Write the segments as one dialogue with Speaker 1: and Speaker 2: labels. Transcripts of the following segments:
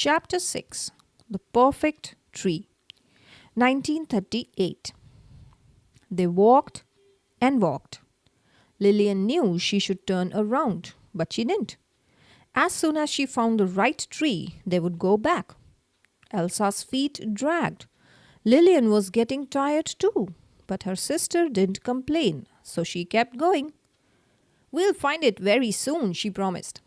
Speaker 1: Chapter 6. The Perfect Tree. 1938. They walked and walked. Lillian knew she should turn around, but she didn't. As soon as she found the right tree, they would go back. Elsa's feet dragged. Lillian was getting tired too, but her sister didn't complain, so she kept going. We'll find it very soon, she promised.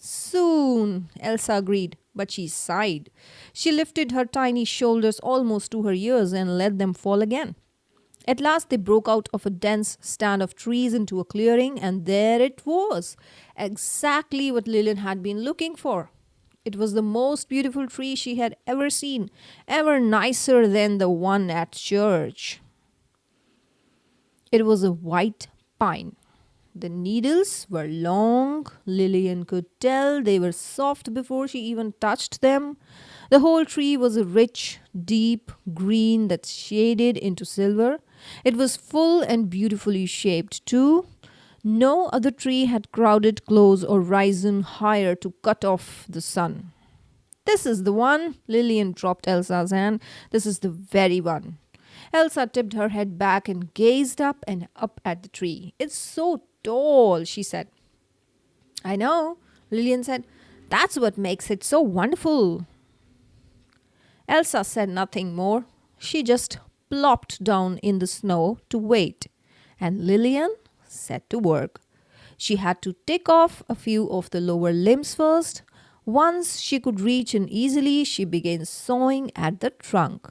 Speaker 1: Soon, Elsa agreed, but she sighed. She lifted her tiny shoulders almost to her ears and let them fall again. At last, they broke out of a dense stand of trees into a clearing, and there it was, exactly what Lillian had been looking for. It was the most beautiful tree she had ever seen, ever nicer than the one at church. It was a white pine. The needles were long. Lillian could tell they were soft before she even touched them. The whole tree was a rich, deep green that shaded into silver. It was full and beautifully shaped, too. No other tree had crowded close or risen higher to cut off the sun. This is the one. Lillian dropped Elsa's hand. This is the very one. Elsa tipped her head back and gazed up and up at the tree. It's so tall, she said. I know, Lillian said. That's what makes it so wonderful. Elsa said nothing more. She just plopped down in the snow to wait, and Lillian set to work. She had to take off a few of the lower limbs first. Once she could reach in easily, she began sawing at the trunk.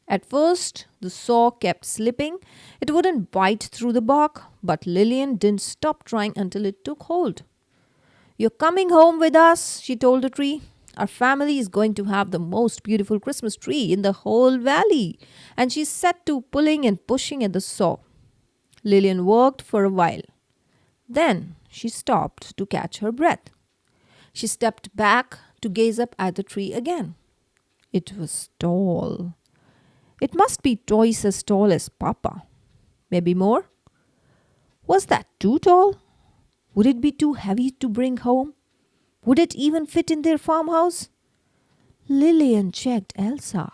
Speaker 1: At first, the saw kept slipping. It wouldn't bite through the bark, but Lillian didn't stop trying until it took hold. You're coming home with us, she told the tree. Our family is going to have the most beautiful Christmas tree in the whole valley. And she set to pulling and pushing at the saw. Lillian worked for a while. Then she stopped to catch her breath. She stepped back to gaze up at the tree again. It was tall. It must be twice as tall as Papa. Maybe more? Was that too tall? Would it be too heavy to bring home? Would it even fit in their farmhouse? Lillian checked Elsa.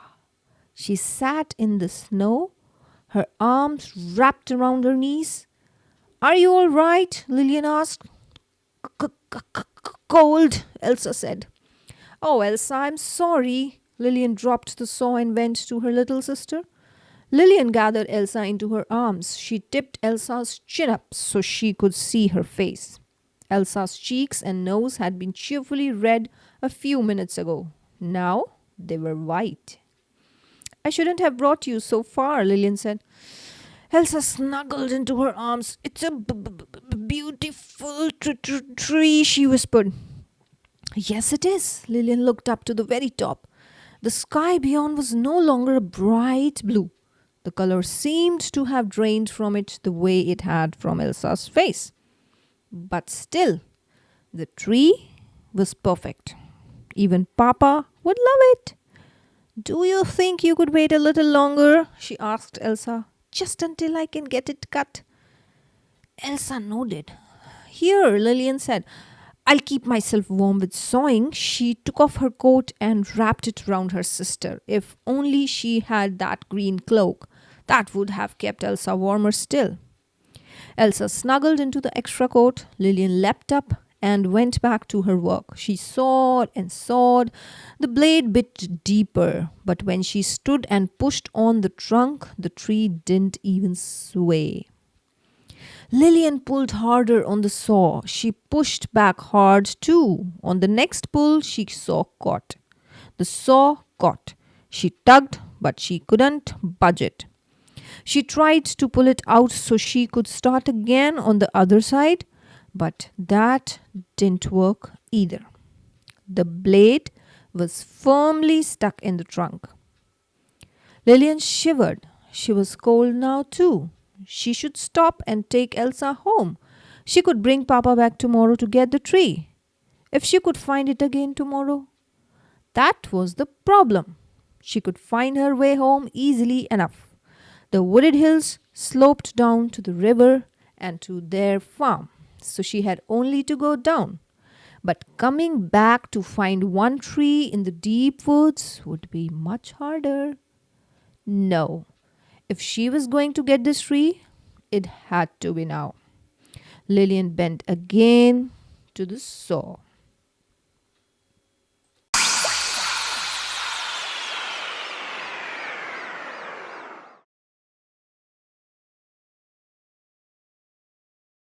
Speaker 1: She sat in the snow, her arms wrapped around her knees. Are you all right? Lillian asked. Cold, Elsa said. Oh, Elsa, I'm sorry. Lillian dropped the saw and went to her little sister. Lillian gathered Elsa into her arms. She tipped Elsa's chin up so she could see her face. Elsa's cheeks and nose had been cheerfully red a few minutes ago. Now they were white. I shouldn't have brought you so far, Lillian said. Elsa snuggled into her arms. It's a beautiful tree, she whispered. Yes, it is. Lillian looked up to the very top. The sky beyond was no longer a bright blue. The color seemed to have drained from it the way it had from Elsa's face. But still, the tree was perfect. Even Papa would love it. Do you think you could wait a little longer? She asked Elsa. Just until I can get it cut. Elsa nodded. Here, Lillian said. I'll keep myself warm with sewing. She took off her coat and wrapped it round her sister. If only she had that green cloak. That would have kept Elsa warmer still. Elsa snuggled into the extra coat. Lillian leapt up and went back to her work. She sawed and sawed. The blade bit deeper, but when she stood and pushed on the trunk, the tree didn't even sway. Lillian pulled harder on the saw. She pushed back hard too. On the next pull, she saw caught. The saw caught. She tugged, but she couldn't budge it. She tried to pull it out so she could start again on the other side, but that didn't work either. The blade was firmly stuck in the trunk. Lillian shivered. She was cold now too. She should stop and take Elsa home. She could bring Papa back tomorrow to get the tree. If she could find it again tomorrow. That was the problem. She could find her way home easily enough. The wooded hills sloped down to the river and to their farm, so she had only to go down. But coming back to find one tree in the deep woods would be much harder. No, if she was going to get this tree, it had to be now. Lillian bent again to the saw.